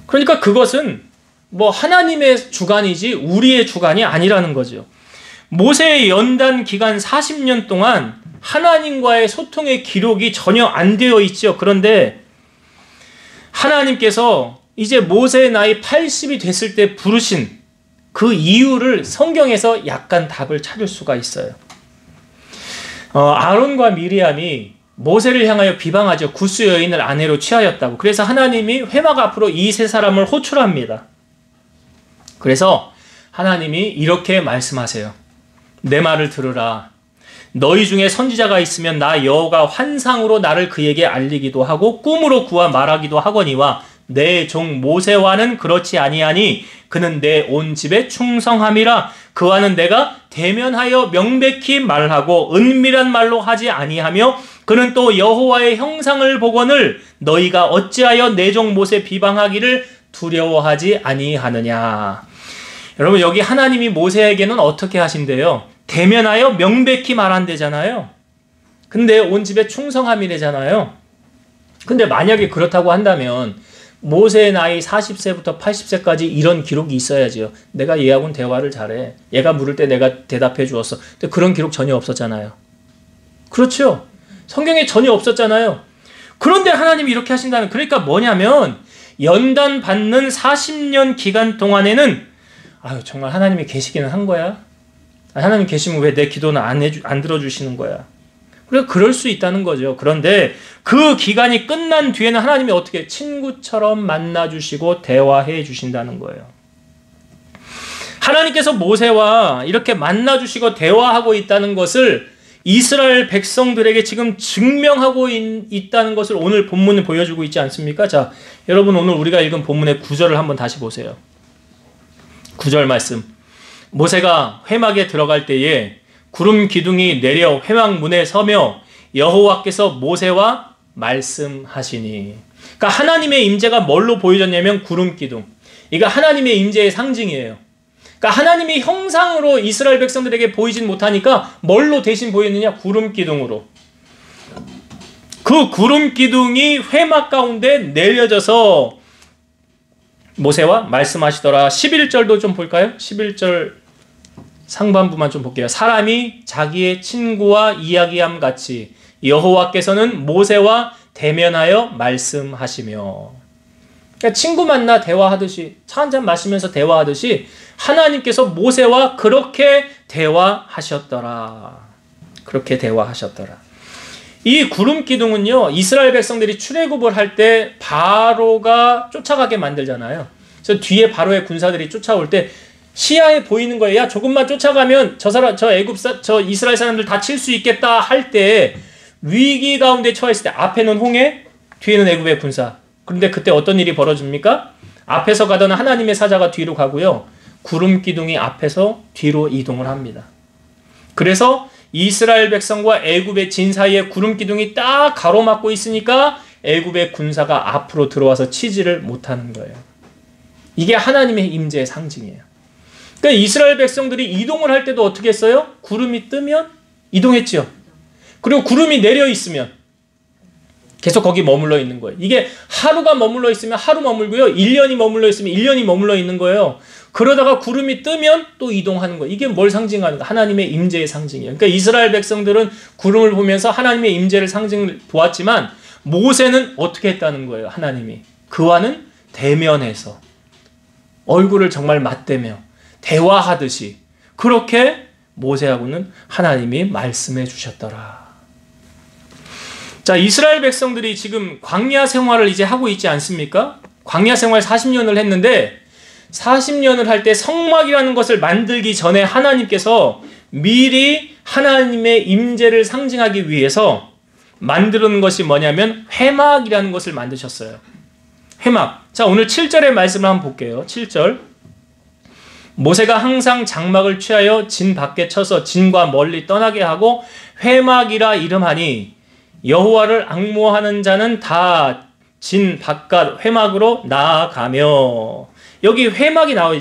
그러니까 그것은 뭐 하나님의 주관이지 우리의 주관이 아니라는 거죠. 모세의 연단 기간 40년 동안 하나님과의 소통의 기록이 전혀 안 되어 있죠. 그런데 하나님께서 이제 모세의 나이 80이 됐을 때 부르신 그 이유를 성경에서 약간 답을 찾을 수가 있어요. 아론과 미리암이 모세를 향하여 비방하죠. 구스 여인을 아내로 취하였다고. 그래서 하나님이 회막 앞으로 이 세 사람을 호출합니다. 그래서 하나님이 이렇게 말씀하세요. 내 말을 들으라. 너희 중에 선지자가 있으면 나 여호가 환상으로 나를 그에게 알리기도 하고 꿈으로 그와 말하기도 하거니와 내 종 모세와는 그렇지 아니하니 그는 내 온 집에 충성함이라. 그와는 내가 대면하여 명백히 말하고 은밀한 말로 하지 아니하며 그는 또 여호와의 형상을 보거늘 너희가 어찌하여 내 종 모세 비방하기를 두려워하지 아니하느냐. 여러분, 여기 하나님이 모세에게는 어떻게 하신대요? 대면하여 명백히 말한대잖아요. 근데 온 집에 충성함이래잖아요. 근데 만약에 그렇다고 한다면 모세의 나이 40세부터 80세까지 이런 기록이 있어야지요. 내가 얘하고는 대화를 잘해. 얘가 물을 때 내가 대답해 주었어. 근데 그런 기록 전혀 없었잖아요. 그렇죠? 성경에 전혀 없었잖아요. 그런데 하나님이 이렇게 하신다는, 그러니까 뭐냐면 연단 받는 40년 기간 동안에는 아유, 정말 하나님이 계시기는 한 거야? 하나님 계시면 왜 내 기도는 안 들어주시는 거야? 그래서 그럴 수 있다는 거죠. 그런데 그 기간이 끝난 뒤에는 하나님이 어떻게 친구처럼 만나주시고 대화해 주신다는 거예요. 하나님께서 모세와 이렇게 만나주시고 대화하고 있다는 것을 이스라엘 백성들에게 지금 증명하고 있다는 것을 오늘 본문에 보여주고 있지 않습니까? 자, 여러분, 오늘 우리가 읽은 본문의 9절을 한번 다시 보세요. 9절 말씀. 모세가 회막에 들어갈 때에 구름 기둥이 내려 회막 문에 서며 여호와께서 모세와 말씀하시니. 그러니까 하나님의 임재가 뭘로 보여졌냐면 구름 기둥. 이거 하나님의 임재의 상징이에요. 그러니까 하나님의 형상으로 이스라엘 백성들에게 보이진 못하니까 뭘로 대신 보였느냐? 구름 기둥으로. 그 구름 기둥이 회막 가운데 내려져서 모세와 말씀하시더라. 11절도 좀 볼까요? 11절 상반부만 좀 볼게요. 사람이 자기의 친구와 이야기함 같이 여호와께서는 모세와 대면하여 말씀하시며. 그러니까 친구 만나 대화하듯이, 차 한잔 마시면서 대화하듯이 하나님께서 모세와 그렇게 대화하셨더라. 그렇게 대화하셨더라. 이 구름 기둥은요, 이스라엘 백성들이 출애굽을 할 때 바로가 쫓아가게 만들잖아요. 그래서 뒤에 바로의 군사들이 쫓아올 때 시야에 보이는 거예요. 야, 조금만 쫓아가면 저 이스라엘 사람들 다 칠 수 있겠다 할 때 위기 가운데 처했을 때 앞에는 홍해, 뒤에는 애굽의 군사. 그런데 그때 어떤 일이 벌어집니까? 앞에서 가던 하나님의 사자가 뒤로 가고요. 구름 기둥이 앞에서 뒤로 이동을 합니다. 그래서 이스라엘 백성과 애굽의 진 사이에 구름 기둥이 딱 가로막고 있으니까 애굽의 군사가 앞으로 들어와서 치지를 못하는 거예요. 이게 하나님의 임재의 상징이에요. 그러니까 이스라엘 백성들이 이동을 할 때도 어떻게 했어요? 구름이 뜨면 이동했죠. 그리고 구름이 내려 있으면 계속 거기 머물러 있는 거예요. 이게 하루가 머물러 있으면 하루 머물고요. 1년이 머물러 있으면 1년이 머물러 있는 거예요. 그러다가 구름이 뜨면 또 이동하는 거예요. 이게 뭘 상징하는가? 하나님의 임재의 상징이에요. 그러니까 이스라엘 백성들은 구름을 보면서 하나님의 임재를 상징을 보았지만 모세는 어떻게 했다는 거예요? 하나님이 그와는 대면해서 얼굴을 정말 맞대며 대화하듯이 그렇게 모세하고는 하나님이 말씀해 주셨더라. 자, 이스라엘 백성들이 지금 광야 생활을 이제 하고 있지 않습니까? 광야 생활 40년을 했는데 40년을 할 때 성막이라는 것을 만들기 전에 하나님께서 미리 하나님의 임재를 상징하기 위해서 만드는 것이 뭐냐면 회막이라는 것을 만드셨어요. 회막. 자, 오늘 7절의 말씀을 한번 볼게요. 7절. 모세가 항상 장막을 취하여 진 밖에 쳐서 진과 멀리 떠나게 하고 회막이라 이름하니 여호와를 앙모하는 자는 다 진 바깥 회막으로 나아가며. 여기 회막이 나와.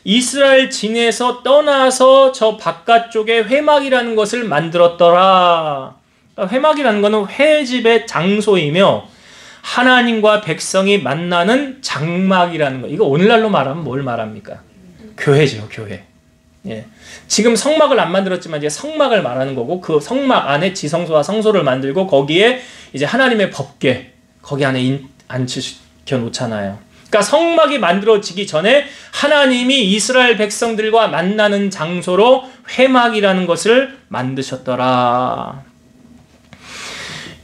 이스라엘 진에서 떠나서 저 바깥쪽에 회막이라는 것을 만들었더라. 회막이라는 것은 회집의 장소이며 하나님과 백성이 만나는 장막이라는 거. 이거 오늘날로 말하면 뭘 말합니까? 교회죠, 교회. 예. 지금 성막을 안 만들었지만 이제 성막을 말하는 거고 그 성막 안에 지성소와 성소를 만들고 거기에 이제 하나님의 법궤 거기 안에 앉히켜 놓잖아요. 그러니까 성막이 만들어지기 전에 하나님이 이스라엘 백성들과 만나는 장소로 회막이라는 것을 만드셨더라.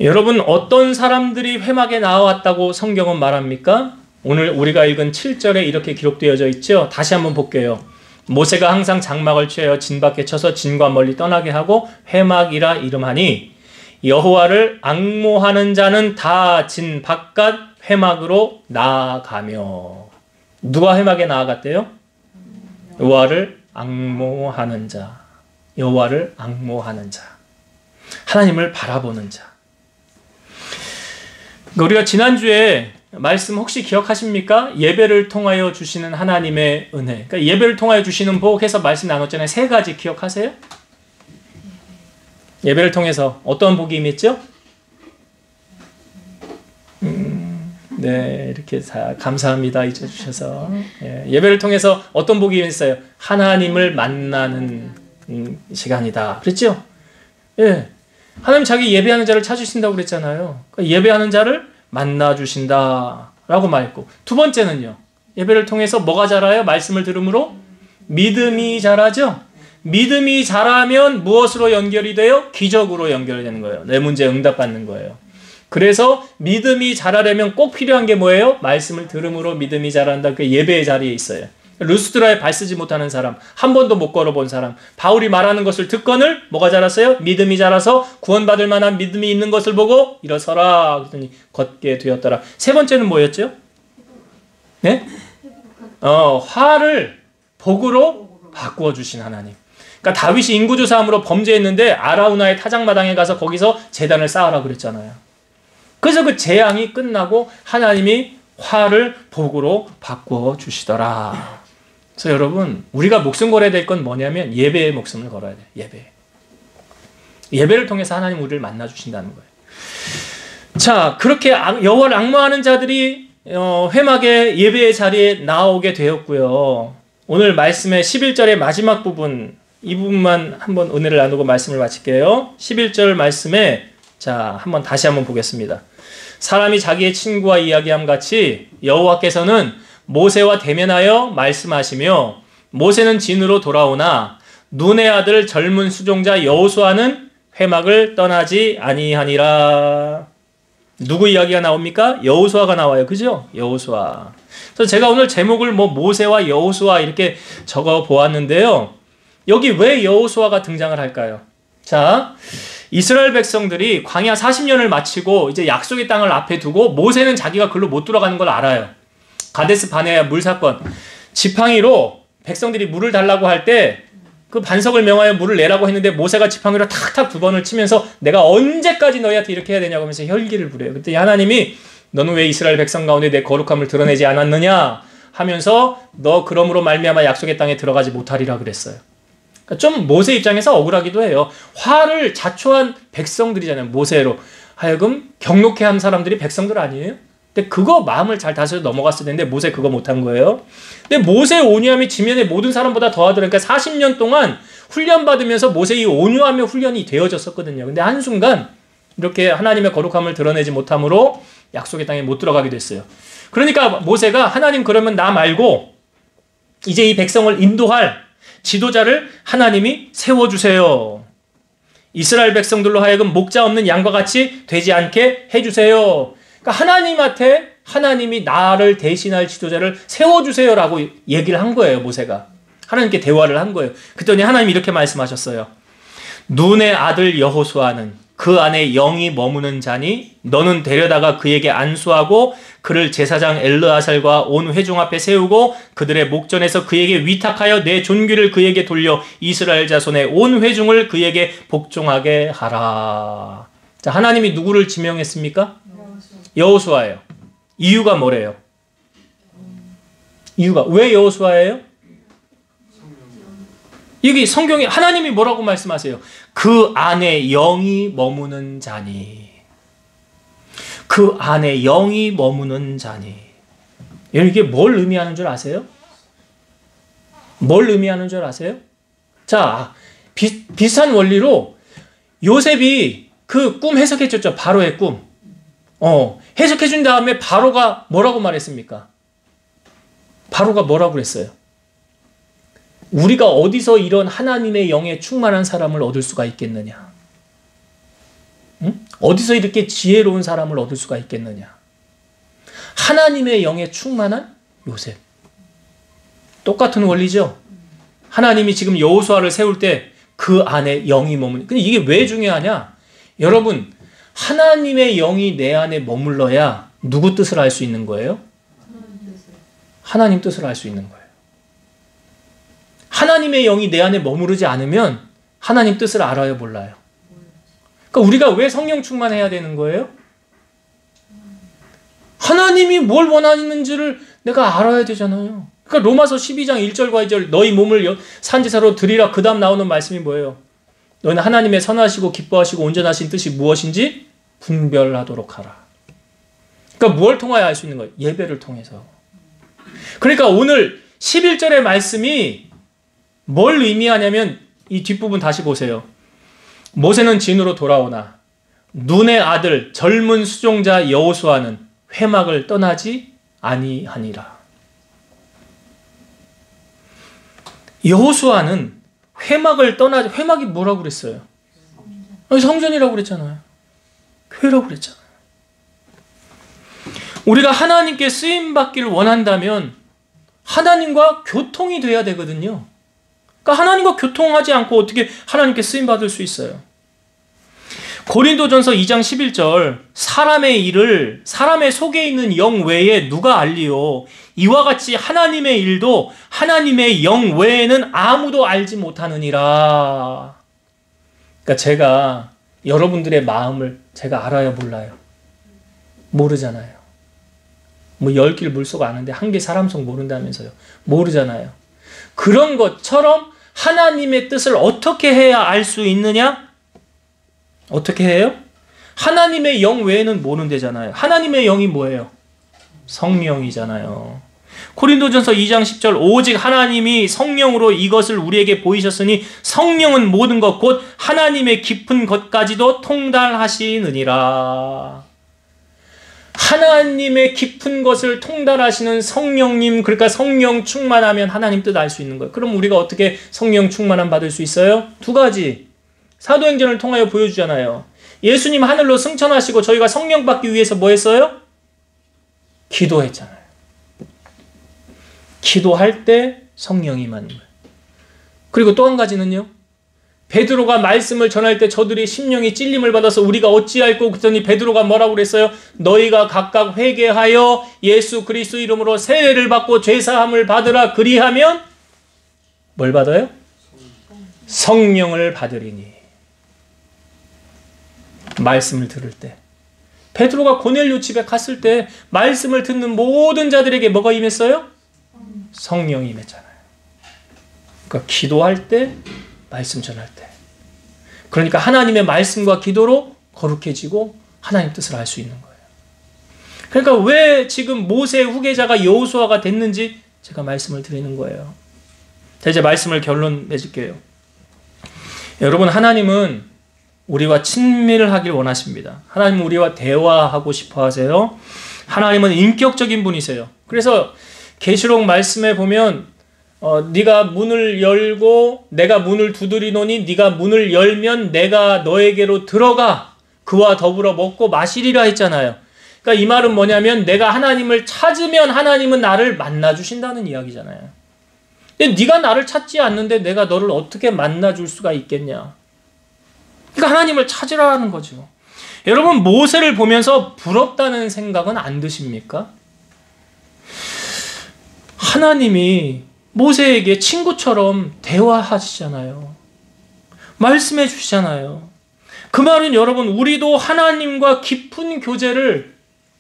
여러분, 어떤 사람들이 회막에 나왔다고 성경은 말합니까? 오늘 우리가 읽은 7절에 이렇게 기록되어져 있죠. 다시 한번 볼게요. 모세가 항상 장막을 취하여 진 밖에 쳐서 진과 멀리 떠나게 하고 회막이라 이름하니 여호와를 앙모하는 자는 다 진 바깥 회막으로 나아가며. 누가 회막에 나아갔대요? 여호와를 앙모하는 자. 여호와를 앙모하는 자. 하나님을 바라보는 자. 우리가 지난주에 말씀 혹시 기억하십니까? 예배를 통하여 주시는 하나님의 은혜. 그러니까 예배를 통하여 주시는 복 해서 말씀 나눴잖아요. 세 가지 기억하세요? 예배를 통해서 어떤 복이 임했죠? 네, 이렇게 감사합니다. 잊어주셔서. 예배를 통해서 어떤 복이 임했어요? 하나님을 만나는 시간이다. 그랬죠? 예. 하나님 자기 예배하는 자를 찾으신다고 그랬잖아요. 그러니까 예배하는 자를 만나주신다 라고 말했고, 두 번째는요, 예배를 통해서 뭐가 자라요? 말씀을 들음으로 믿음이 자라죠. 믿음이 자라면 무엇으로 연결이 돼요? 기적으로 연결이 되는 거예요. 내 문제에 응답받는 거예요. 그래서 믿음이 자라려면 꼭 필요한 게 뭐예요? 말씀을 들음으로 믿음이 자란다. 그 예배의 자리에 있어요. 루스드라에 발 쓰지 못하는 사람, 한 번도 못 걸어본 사람, 바울이 말하는 것을 듣거늘 뭐가 자랐어요? 믿음이 자라서 구원받을 만한 믿음이 있는 것을 보고 일어서라 그랬더니 걷게 되었더라. 세 번째는 뭐였죠? 네? 화를 복으로 바꾸어 주신 하나님. 그러니까 다윗이 인구조사함으로 범죄했는데 아라우나의 타작마당에 가서 거기서 제단을 쌓으라 그랬잖아요. 그래서 그 재앙이 끝나고 하나님이 화를 복으로 바꾸어 주시더라. 그래서 여러분, 우리가 목숨 걸어야 될 건 뭐냐면 예배의 목숨을 걸어야 돼요. 예배. 예배를 통해서 하나님 우리를 만나 주신다는 거예요. 자, 그렇게 여호와를 앙모하는 자들이 회막의 예배의 자리에 나오게 되었고요. 오늘 말씀의 11절의 마지막 부분, 이 부분만 한번 은혜를 나누고 말씀을 마칠게요. 11절 말씀에 자, 다시 한번 보겠습니다. 사람이 자기의 친구와 이야기함 같이 여호와께서는 모세와 대면하여 말씀하시며 모세는 진으로 돌아오나 눈의 아들 젊은 수종자 여호수아는 회막을 떠나지 아니하니라. 누구 이야기가 나옵니까? 여호수아가 나와요. 그죠? 여호수아. 그래서 제가 오늘 제목을 모세와 여호수아 이렇게 적어 보았는데요. 여기 왜 여호수아가 등장을 할까요? 자, 이스라엘 백성들이 광야 40년을 마치고 이제 약속의 땅을 앞에 두고 모세는 자기가 글로 못 들어가는 걸 알아요. 가데스 바네아 물 사건. 지팡이로 백성들이 물을 달라고 할 때 그 반석을 명하여 물을 내라고 했는데 모세가 지팡이로 탁탁 두 번을 치면서 내가 언제까지 너희한테 이렇게 해야 되냐고 하면서 혈기를 부려요. 그때 하나님이 너는 왜 이스라엘 백성 가운데 내 거룩함을 드러내지 않았느냐 하면서 너 그러므로 말미암아 약속의 땅에 들어가지 못하리라 그랬어요. 좀 모세 입장에서 억울하기도 해요. 화를 자초한 백성들이잖아요. 모세로 하여금 경록해 한 사람들이 백성들 아니에요? 근데 그거 마음을 잘 다스려 넘어갔을 텐데 모세 그거 못한 거예요. 근데 모세의 온유함이 지면의 모든 사람보다 더하더라니까 40년 동안 훈련받으면서 모세의 온유함의 훈련이 되어졌었거든요. 근데 한순간 이렇게 하나님의 거룩함을 드러내지 못함으로 약속의 땅에 못 들어가게 됐어요. 그러니까 모세가 하나님 그러면 나 말고 이제 이 백성을 인도할 지도자를 하나님이 세워주세요. 이스라엘 백성들로 하여금 목자 없는 양과 같이 되지 않게 해주세요. 그러니까 하나님한테 하나님이 나를 대신할 지도자를 세워주세요라고 얘기를 한 거예요. 모세가 하나님께 대화를 한 거예요. 그랬더니 하나님이 이렇게 말씀하셨어요. 눈의 아들 여호수아는 그 안에 영이 머무는 자니 너는 데려다가 그에게 안수하고 그를 제사장 엘르아살과 온 회중 앞에 세우고 그들의 목전에서 그에게 위탁하여 내 존귀를 그에게 돌려 이스라엘 자손의 온 회중을 그에게 복종하게 하라. 자, 하나님이 누구를 지명했습니까? 여호수아예요. 이유가 뭐래요? 이유가 왜 여호수아예요? 여기 성경에 하나님이 뭐라고 말씀하세요? 그 안에 영이 머무는 자니. 그 안에 영이 머무는 자니. 이게 뭘 의미하는 줄 아세요? 뭘 의미하는 줄 아세요? 자, 비슷한 원리로 요셉이 그 꿈 해석해줬죠. 바로의 꿈. 해석해준 다음에 바로가 뭐라고 말했습니까? 바로가 뭐라고 그랬어요? 우리가 어디서 이런 하나님의 영에 충만한 사람을 얻을 수가 있겠느냐? 응? 어디서 이렇게 지혜로운 사람을 얻을 수가 있겠느냐? 하나님의 영에 충만한 요셉. 똑같은 원리죠? 하나님이 지금 여호수아를 세울 때 그 안에 영이 머무는. 근데 이게 왜 중요하냐? 여러분, 하나님의 영이 내 안에 머물러야 누구 뜻을 알 수 있는 거예요? 하나님 뜻을 알 수 있는 거예요. 하나님의 영이 내 안에 머무르지 않으면 하나님 뜻을 알아요, 몰라요? 그러니까 우리가 왜 성령 충만해야 되는 거예요? 하나님이 뭘 원하는지를 내가 알아야 되잖아요. 그러니까 로마서 12장 1절과 2절 너희 몸을 산제사로 드리라. 그 다음 나오는 말씀이 뭐예요? 너희는 하나님의 선하시고 기뻐하시고 온전하신 뜻이 무엇인지 분별하도록 하라. 그러니까 무엇을 통하여 알 수 있는 거예요? 예배를 통해서. 그러니까 오늘 11절의 말씀이 뭘 의미하냐면 이 뒷부분 다시 보세요. 모세는 진으로 돌아오나 눈의 아들 젊은 수종자 여호수아는 회막을 떠나지 아니하니라. 여호수아는 회막을 떠나지, 회막이 뭐라고 그랬어요? 성전이라고 그랬잖아요. 교회라고 그랬잖아요. 우리가 하나님께 쓰임받기를 원한다면 하나님과 교통이 돼야 되거든요. 그러니까 하나님과 교통하지 않고 어떻게 하나님께 쓰임받을 수 있어요? 고린도전서 2장 11절 사람의 일을 사람의 속에 있는 영 외에 누가 알리요? 이와 같이 하나님의 일도 하나님의 영 외에는 아무도 알지 못하느니라. 그러니까 제가 여러분들의 마음을 제가 알아요, 몰라요? 모르잖아요. 뭐 10길 물속 아는데 한 개 사람 속 모른다면서요. 모르잖아요. 그런 것처럼 하나님의 뜻을 어떻게 해야 알 수 있느냐? 어떻게 해요? 하나님의 영 외에는 모른대잖아요. 하나님의 영이 뭐예요? 성령이잖아요. 고린도전서 2장 10절 오직 하나님이 성령으로 이것을 우리에게 보이셨으니 성령은 모든 것 곧 하나님의 깊은 것까지도 통달하시느니라. 하나님의 깊은 것을 통달하시는 성령님, 그러니까 성령 충만하면 하나님 뜻 알 수 있는 거예요. 그럼 우리가 어떻게 성령 충만함 받을 수 있어요? 두 가지. 사도행전을 통하여 보여주잖아요. 예수님 하늘로 승천하시고 저희가 성령 받기 위해서 뭐 했어요? 기도했잖아요. 기도할 때 성령이 임하는 거예요. 그리고 또 한 가지는요. 베드로가 말씀을 전할 때 저들이 심령이 찔림을 받아서 우리가 어찌할꼬 그랬더니 베드로가 뭐라고 그랬어요? 너희가 각각 회개하여 예수 그리스도 이름으로 세례를 받고 죄사함을 받으라. 그리하면 뭘 받아요? 성령을 받으리니. 말씀을 들을 때 베드로가 고넬료 집에 갔을 때 말씀을 듣는 모든 자들에게 뭐가 임했어요? 성령이 임했잖아요. 그러니까 기도할 때, 말씀 전할 때. 그러니까 하나님의 말씀과 기도로 거룩해지고 하나님 뜻을 알 수 있는 거예요. 그러니까 왜 지금 모세의 후계자가 여호수아가 됐는지 제가 말씀을 드리는 거예요. 자, 이제 말씀을 결론 맺을게요. 여러분, 하나님은 우리와 친밀하길 원하십니다. 하나님은 우리와 대화하고 싶어 하세요. 하나님은 인격적인 분이세요. 그래서 계시록 말씀에 보면 네가 문을 열고 내가 문을 두드리노니 네가 문을 열면 내가 너에게로 들어가 그와 더불어 먹고 마시리라 했잖아요. 그러니까 이 말은 뭐냐면 내가 하나님을 찾으면 하나님은 나를 만나주신다는 이야기잖아요. 근데 네가 나를 찾지 않는데 내가 너를 어떻게 만나줄 수가 있겠냐. 그러니까 하나님을 찾으라는 거죠. 여러분 모세를 보면서 부럽다는 생각은 안 드십니까? 하나님이 모세에게 친구처럼 대화하시잖아요. 말씀해 주시잖아요. 그 말은 여러분 우리도 하나님과 깊은 교제를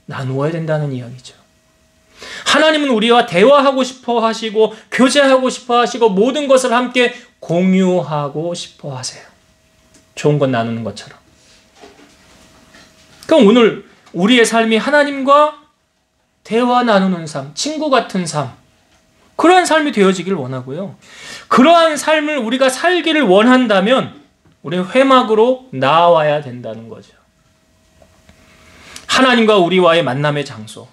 나누어야 된다는 이야기죠. 하나님은 우리와 대화하고 싶어 하시고 교제하고 싶어 하시고 모든 것을 함께 공유하고 싶어 하세요. 좋은 것 나누는 것처럼. 그럼 오늘 우리의 삶이 하나님과 대화 나누는 삶, 친구 같은 삶, 그러한 삶이 되어지길 원하고요. 그러한 삶을 우리가 살기를 원한다면 우리는 회막으로 나와야 된다는 거죠. 하나님과 우리와의 만남의 장소.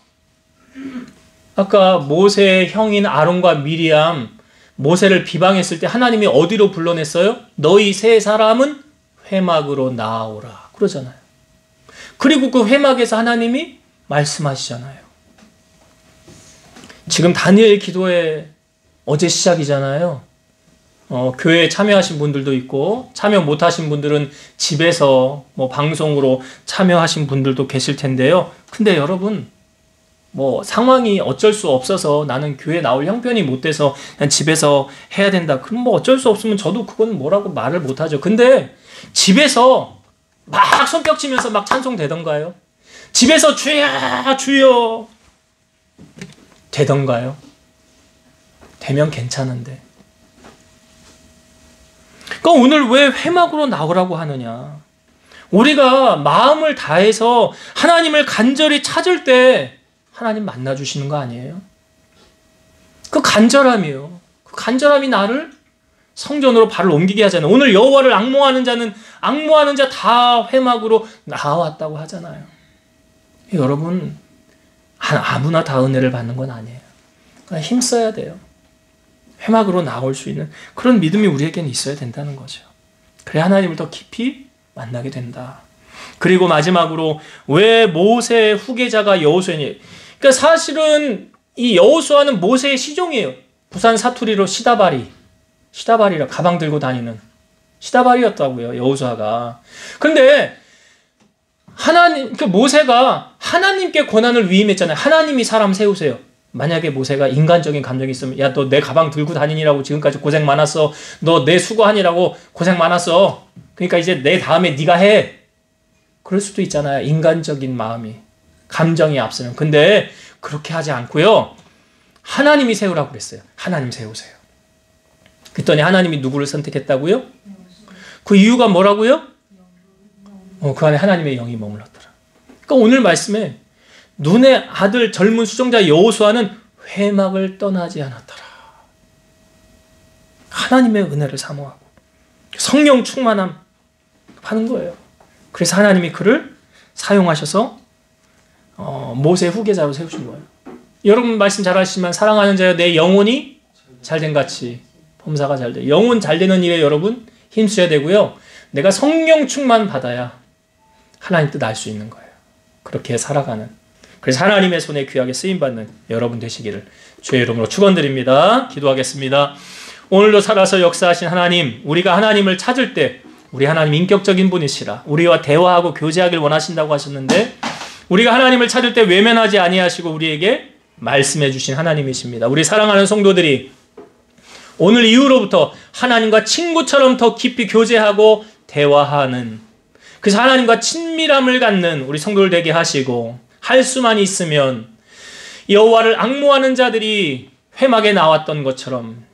아까 모세의 형인 아론과 미리암, 모세를 비방했을 때 하나님이 어디로 불러냈어요? 너희 세 사람은 회막으로 나오라 그러잖아요. 그리고 그 회막에서 하나님이 말씀하시잖아요. 지금 다니엘 기도회 어제 시작이잖아요. 교회에 참여하신 분들도 있고 참여 못하신 분들은 집에서 방송으로 참여하신 분들도 계실 텐데요. 근데 여러분 상황이 어쩔 수 없어서 나는 교회 나올 형편이 못 돼서 그냥 집에서 해야 된다. 그럼 어쩔 수 없으면 저도 그건 뭐라고 말을 못 하죠. 근데 집에서 막 손뼉 치면서 막 찬송되던가요? 집에서 주여 주여 되던가요? 되면 괜찮은데. 그러니까 오늘 왜 회막으로 나오라고 하느냐? 우리가 마음을 다해서 하나님을 간절히 찾을 때 하나님 만나주시는 거 아니에요? 그 간절함이요. 그 간절함이 나를 성전으로 발을 옮기게 하잖아요. 오늘 여호와를 앙모하는 자 다 회막으로 나왔다고 하잖아요. 여러분 아무나 다 은혜를 받는 건 아니에요. 그러니까 힘써야 돼요. 회막으로 나올 수 있는 그런 믿음이 우리에게는 있어야 된다는 거죠. 그래야 하나님을 더 깊이 만나게 된다. 그리고 마지막으로 왜 모세의 후계자가 여호수아니? 그러니까 사실은 이 여호수아는 모세의 시종이에요. 부산 사투리로 시다바리라 가방 들고 다니는 시다바리였다고요. 여호수아가. 그런데 모세가 하나님께 권한을 위임했잖아요. 하나님이 사람 세우세요. 만약에 모세가 인간적인 감정이 있으면 야, 너 내 가방 들고 다니느라고 지금까지 고생 많았어. 너 내 수고하느라고 고생 많았어. 그러니까 이제 내 다음에 네가 해. 그럴 수도 있잖아요. 인간적인 마음이. 감정이 앞서면. 근데 그렇게 하지 않고요. 하나님이 세우라고 그랬어요. 하나님 세우세요. 그랬더니 하나님이 누구를 선택했다고요? 그 이유가 뭐라고요? 그 안에 하나님의 영이 머물렀더라. 그러니까 오늘 말씀에 눈의 아들 젊은 수종자 여호수아는 회막을 떠나지 않았더라. 하나님의 은혜를 사모하고 성령 충만함 하는 거예요. 그래서 하나님이 그를 사용하셔서 모세 후계자로 세우신 거예요. 여러분 말씀 잘 아시지만 사랑하는 자여 내 영혼이 잘된 같이 범사가 잘 돼. 영혼 잘 되는 일에 여러분 힘써야 되고요. 내가 성령 충만 받아야 하나님 뜻 알 수 있는 거예요. 그렇게 살아가는. 그래서 하나님의 손에 귀하게 쓰임받는 여러분 되시기를 주의 이름으로 축원드립니다. 기도하겠습니다. 오늘도 살아서 역사하신 하나님, 우리가 하나님을 찾을 때 우리 하나님 인격적인 분이시라. 우리와 대화하고 교제하길 원하신다고 하셨는데 우리가 하나님을 찾을 때 외면하지 아니하시고 우리에게 말씀해 주신 하나님이십니다. 우리 사랑하는 성도들이 오늘 이후로부터 하나님과 친구처럼 더 깊이 교제하고 대화하는, 그래서 하나님과 친밀함을 갖는 우리 성도들 되게 하시고, 할 수만 있으면 여호와를 앙모하는 자들이 회막에 나왔던 것처럼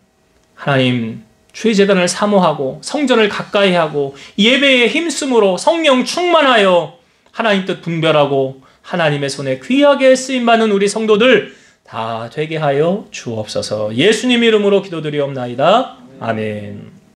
하나님 주의 제단을 사모하고 성전을 가까이 하고 예배에 힘쓰므로 성령 충만하여 하나님 뜻 분별하고 하나님의 손에 귀하게 쓰임받는 우리 성도들 다 되게 하여 주옵소서. 예수님 이름으로 기도드리옵나이다. 아멘.